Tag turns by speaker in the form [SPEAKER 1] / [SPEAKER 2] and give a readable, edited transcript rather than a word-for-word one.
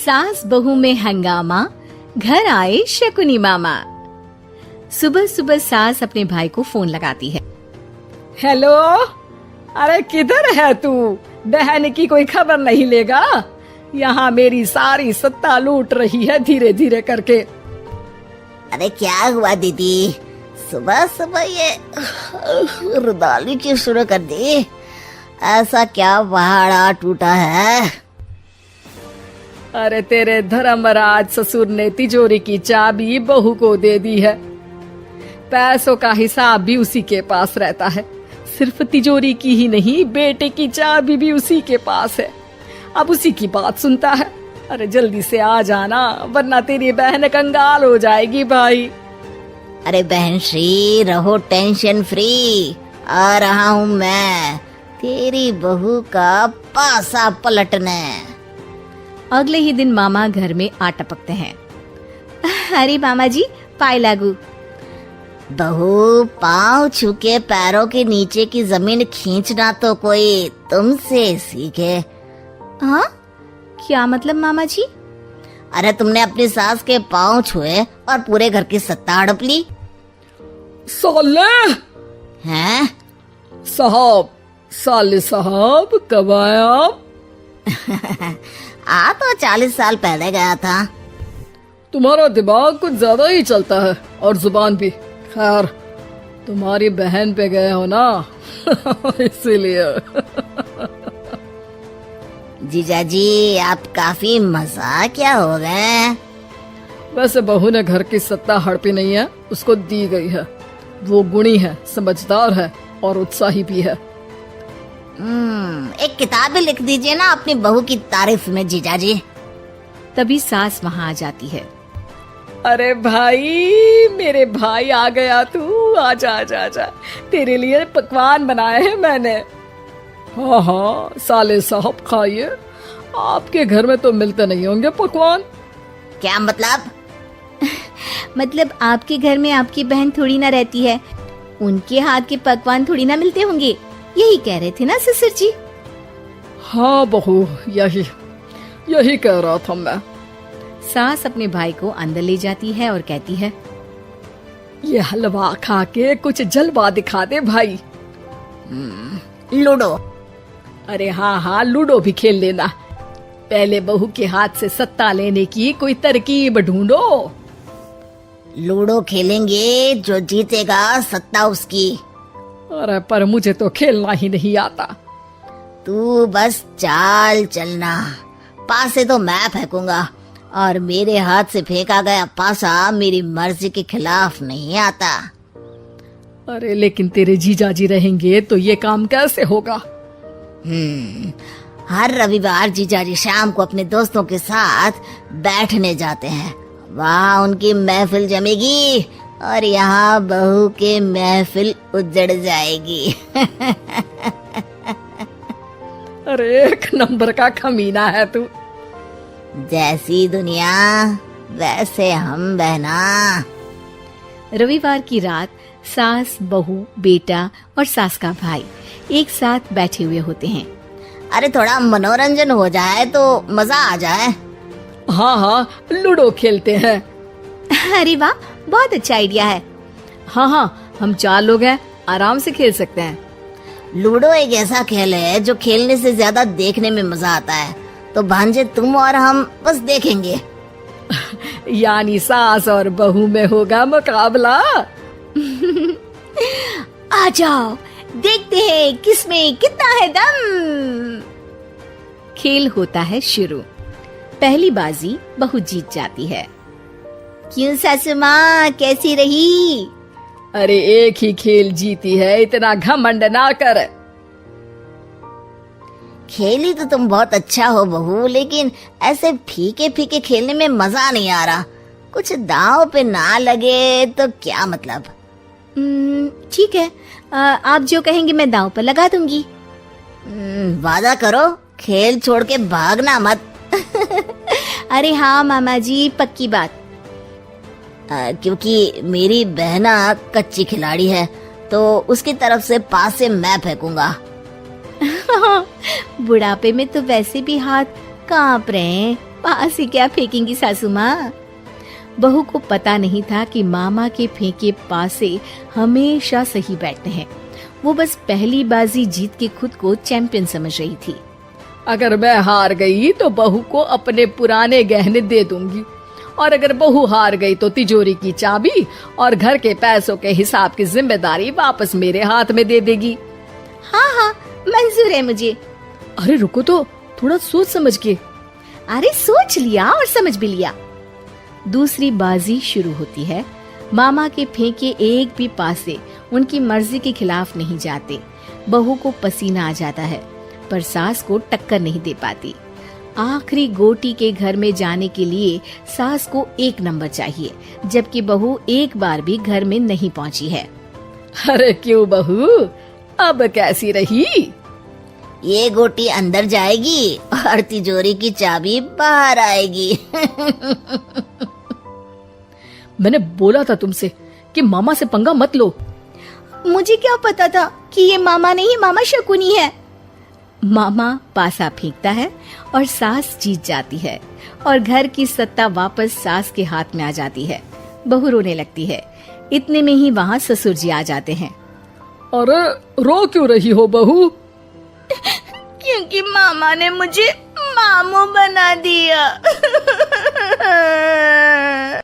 [SPEAKER 1] सास बहू में हंगामा, घर आए शकुनी मामा। सुबह सुबह सास अपने भाई को फोन लगाती है।
[SPEAKER 2] हेलो, अरे किधर है तू? बहन की कोई खबर नहीं लेगा? यहाँ मेरी सारी सत्ता लूट रही है धीरे धीरे करके।
[SPEAKER 3] अरे क्या हुआ दीदी, सुबह सुबह ये रुदाली क्यों शुरू कर दी? ऐसा क्या पहाड़ा टूटा है?
[SPEAKER 2] अरे तेरे धर्मराज ससुर ने तिजोरी की चाबी बहू को दे दी है। पैसों का हिसाब भी उसी के पास रहता है। सिर्फ तिजोरी की ही नहीं, बेटे की चाबी भी उसी के पास है। अब उसी की बात सुनता है। अरे जल्दी से आ जाना, वरना तेरी बहन कंगाल हो जाएगी भाई।
[SPEAKER 3] अरे बहन श्री, रहो टेंशन फ्री। आ रहा हूँ मैं, तेरी बहू का पासा पलटने।
[SPEAKER 1] अगले ही दिन मामा घर में आ टपकते हैं। अरे मामा जी, पाए लागू।
[SPEAKER 3] बहू, पाँव छूके पैरों के नीचे की जमीन खींचना तो कोई तुमसे सीखे।
[SPEAKER 1] हाँ, क्या मतलब मामा जी?
[SPEAKER 3] अरे तुमने अपनी सास के पाँव छुए और पूरे घर की सत्ता हड़प ली।
[SPEAKER 2] साले
[SPEAKER 3] हैं?
[SPEAKER 2] साहब, साले साहब कब आए आप?
[SPEAKER 3] आ तो 40 साल पहले गया था।
[SPEAKER 2] तुम्हारा दिमाग कुछ ज्यादा ही चलता है और जुबान भी। खैर, तुम्हारी बहन पे गए हो ना इसीलिए।
[SPEAKER 3] जीजाजी, आप काफी मजाकिया हो गए।
[SPEAKER 2] वैसे बहू ने घर की सत्ता हड़पी नहीं है, उसको दी गई है। वो गुणी है, समझदार है और उत्साही भी है।
[SPEAKER 3] एक किताब भी लिख दीजिए ना अपनी बहू की तारीफ में जीजाजी।
[SPEAKER 1] तभी सास वहाँ आ जाती है।
[SPEAKER 2] अरे भाई, मेरे भाई आ गया तू। आजा आजा आजा, तेरे लिए पकवान बनाए हैं मैंने। हाँ हाँ साले साहब, खाइए। आपके घर में तो मिलते नहीं होंगे पकवान।
[SPEAKER 3] क्या मतलब?
[SPEAKER 1] मतलब आपके घर में आपकी बहन थोड़ी ना रहती है, उनके हाथ के पकवान थोड़ी ना मिलते होंगे, यही कह रहे थे ना ससुर जी?
[SPEAKER 2] हाँ बहू, यही कह रहा था मैं।
[SPEAKER 1] सास अपने भाई को अंदर ले जाती है और कहती है,
[SPEAKER 2] ये हलवा खा के कुछ जलवा दिखा दे भाई।
[SPEAKER 3] लूडो।
[SPEAKER 2] अरे हाँ हाँ, लूडो भी खेल लेना। पहले बहू के हाथ से सत्ता लेने की कोई तरकीब ढूंढो।
[SPEAKER 3] लूडो खेलेंगे, जो जीतेगा सत्ता उसकी।
[SPEAKER 2] अरे पर मुझे तो खेलना ही नहीं आता।
[SPEAKER 3] तू बस चाल चलना, पासे तो मैं फेंकूंगा और मेरे हाथ से फेंका गया पासा मेरी मर्जी के खिलाफ नहीं आता।
[SPEAKER 2] अरे लेकिन तेरे जीजाजी रहेंगे तो ये काम कैसे होगा?
[SPEAKER 3] हर रविवार जीजाजी शाम को अपने दोस्तों के साथ बैठने जाते हैं। वहाँ उनकी महफिल जमेगी और यहाँ बहू के महफिल उजड़ जाएगी।
[SPEAKER 2] अरे एक नंबर का कमीना है तू।
[SPEAKER 3] जैसी दुनिया वैसे हम बहना।
[SPEAKER 1] रविवार की रात सास, बहू, बेटा और सास का भाई एक साथ बैठे हुए होते हैं।
[SPEAKER 3] अरे थोड़ा मनोरंजन हो जाए तो मजा आ जाए।
[SPEAKER 2] हाँ हाँ, लूडो खेलते हैं।
[SPEAKER 1] अरे वाह, बहुत अच्छा आइडिया है।
[SPEAKER 2] हाँ हाँ, हम 4 लोग हैं, आराम से खेल सकते हैं।
[SPEAKER 3] लूडो एक ऐसा खेल है जो खेलने से ज्यादा देखने में मजा आता है। तो भांजे तुम और हम बस देखेंगे।
[SPEAKER 2] यानी सास और बहू में होगा मुकाबला।
[SPEAKER 1] आ जाओ, देखते हैं किसमें कितना है दम। खेल होता है शुरू। पहली बाजी बहू जीत जाती है।
[SPEAKER 3] क्यों सासू माँ, कैसी रही?
[SPEAKER 2] अरे एक ही खेल जीती है, इतना घमंड ना कर।
[SPEAKER 3] खेली तो तुम बहुत अच्छा हो बहू, लेकिन ऐसे फीके फीके खेलने में मजा नहीं आ रहा। कुछ दांव पे ना लगे तो क्या मतलब?
[SPEAKER 1] ठीक है, आप जो कहेंगे मैं दांव पर लगा दूंगी।
[SPEAKER 3] वादा करो, खेल छोड़ के भागना मत।
[SPEAKER 1] अरे हाँ मामा जी, पक्की बात।
[SPEAKER 3] क्योंकि मेरी बहना कच्ची खिलाड़ी है, तो उसकी तरफ से पास से मैं फेंकूंगा।
[SPEAKER 1] बुढ़ापे में तो वैसे भी हाथ कांप रहे हैं। पास ही क्या फेंकेंगी सासू माँ। बहू को पता नहीं था कि मामा के फेंके पासे हमेशा सही बैठते हैं। वो बस पहली बाजी जीत के खुद को चैंपियन समझ रही थी।
[SPEAKER 2] अगर मैं हार गई तो बहू को अपने पुराने गहने दे दूंगी, और अगर बहू हार गई तो तिजोरी की चाबी और घर के पैसों के हिसाब की जिम्मेदारी वापस मेरे हाथ में दे देगी।
[SPEAKER 1] हाँ हाँ मंजूर है मुझे।
[SPEAKER 2] अरे रुको तो, थोड़ा सोच समझ के।
[SPEAKER 1] अरे सोच लिया और समझ भी लिया। दूसरी बाजी शुरू होती है। मामा के फेंके एक भी पासे उनकी मर्जी के खिलाफ नहीं जाते। बहू को पसीना आ जाता है, पर सास को टक्कर नहीं दे पाती। आखिरी गोटी के घर में जाने के लिए सास को 1 नंबर चाहिए, जबकि बहू एक बार भी घर में नहीं पहुंची है।
[SPEAKER 2] अरे क्यों बहू, अब कैसी रही?
[SPEAKER 3] ये गोटी अंदर जाएगी और तिजोरी की चाबी बाहर आएगी।
[SPEAKER 2] मैंने बोला था तुमसे कि मामा से पंगा मत लो।
[SPEAKER 1] मुझे क्या पता था कि ये मामा नहीं, मामा शकुनी है। मामा पासा फेंकता है और सास जीत जाती है और घर की सत्ता वापस सास के हाथ में आ जाती है। बहू रोने लगती है। इतने में ही वहाँ ससुर जी आ जाते हैं।
[SPEAKER 2] अरे रो क्यों रही हो बहू?
[SPEAKER 1] क्योंकि मामा ने मुझे मामू बना दिया।